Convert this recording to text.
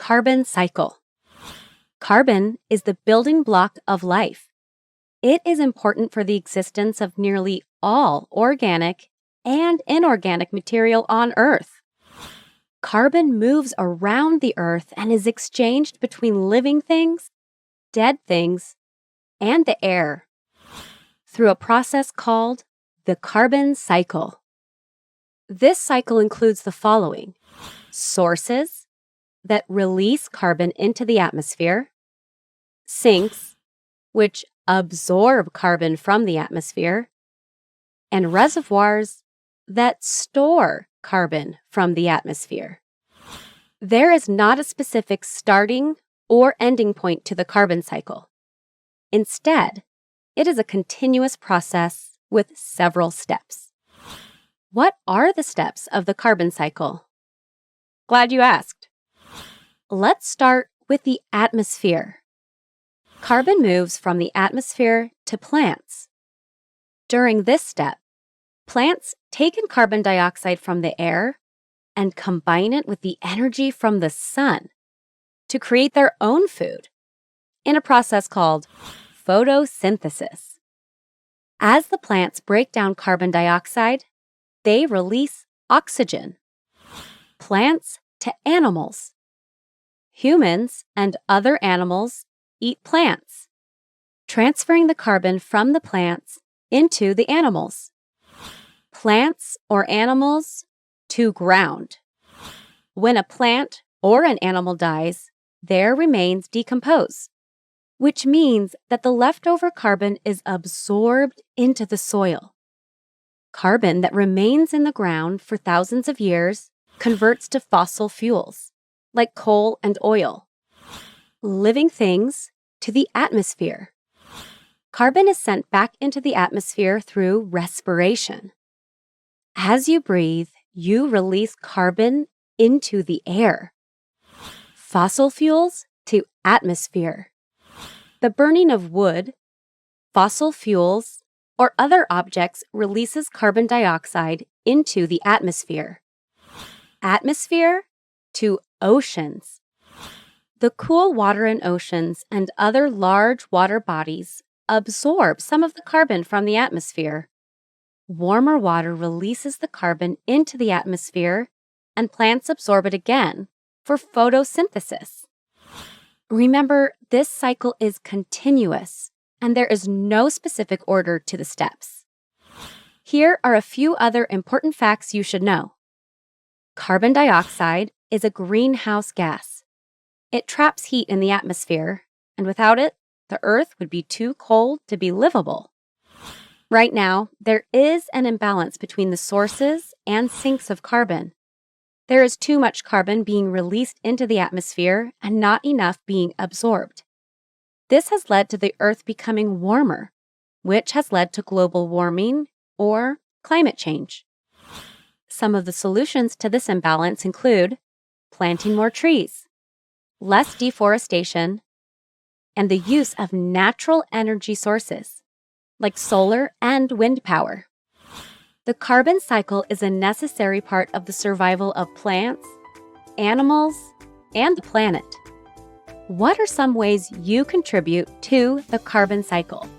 carbon cycle. Carbon is the building block of life. It is important for the existence of nearly all organic and inorganic material on Earth. Carbon moves around the Earth and is exchanged between living things, dead things, and the air through a process called the carbon cycle. This cycle includes the following: sources that release carbon into the atmosphere, sinks, which absorb carbon from the atmosphere, and reservoirs that store carbon from the atmosphere. There is not a specific starting or ending point to the carbon cycle. Instead, it is a continuous process with several steps. What are the steps of the carbon cycle? Glad you asked. Let's start with the atmosphere. Carbon moves from the atmosphere to plants. During this step, plants take in carbon dioxide from the air and combine it with the energy from the sun to create their own food in a process called photosynthesis. As the plants break down carbon dioxide, they release oxygen. Plants to animals. Humans and other animals eat plants, transferring the carbon from the plants into the animals. Plants or animals to ground. When a plant or an animal dies, their remains decompose, which means that the leftover carbon is absorbed into the soil. Carbon that remains in the ground for thousands of years converts to fossil fuels, like coal and oil. Living things to the atmosphere. Carbon is sent back into the atmosphere through respiration. As you breathe, you release carbon into the air. Fossil fuels to atmosphere. The burning of wood, fossil fuels, or other objects releases carbon dioxide into the atmosphere. Atmosphere to oceans. The cool water in oceans and other large water bodies absorb some of the carbon from the atmosphere. Warmer water releases the carbon into the atmosphere, and plants absorb it again for photosynthesis. Remember, this cycle is continuous, and there is no specific order to the steps. Here are a few other important facts you should know. Carbon dioxide is a greenhouse gas. It traps heat in the atmosphere, and without it, the Earth would be too cold to be livable. Right now, there is an imbalance between the sources and sinks of carbon. There is too much carbon being released into the atmosphere and not enough being absorbed. This has led to the Earth becoming warmer, which has led to global warming or climate change. Some of the solutions to this imbalance include planting more trees, less deforestation, and the use of natural energy sources like solar and wind power. The carbon cycle is a necessary part of the survival of plants, animals, and the planet. What are some ways you contribute to the carbon cycle?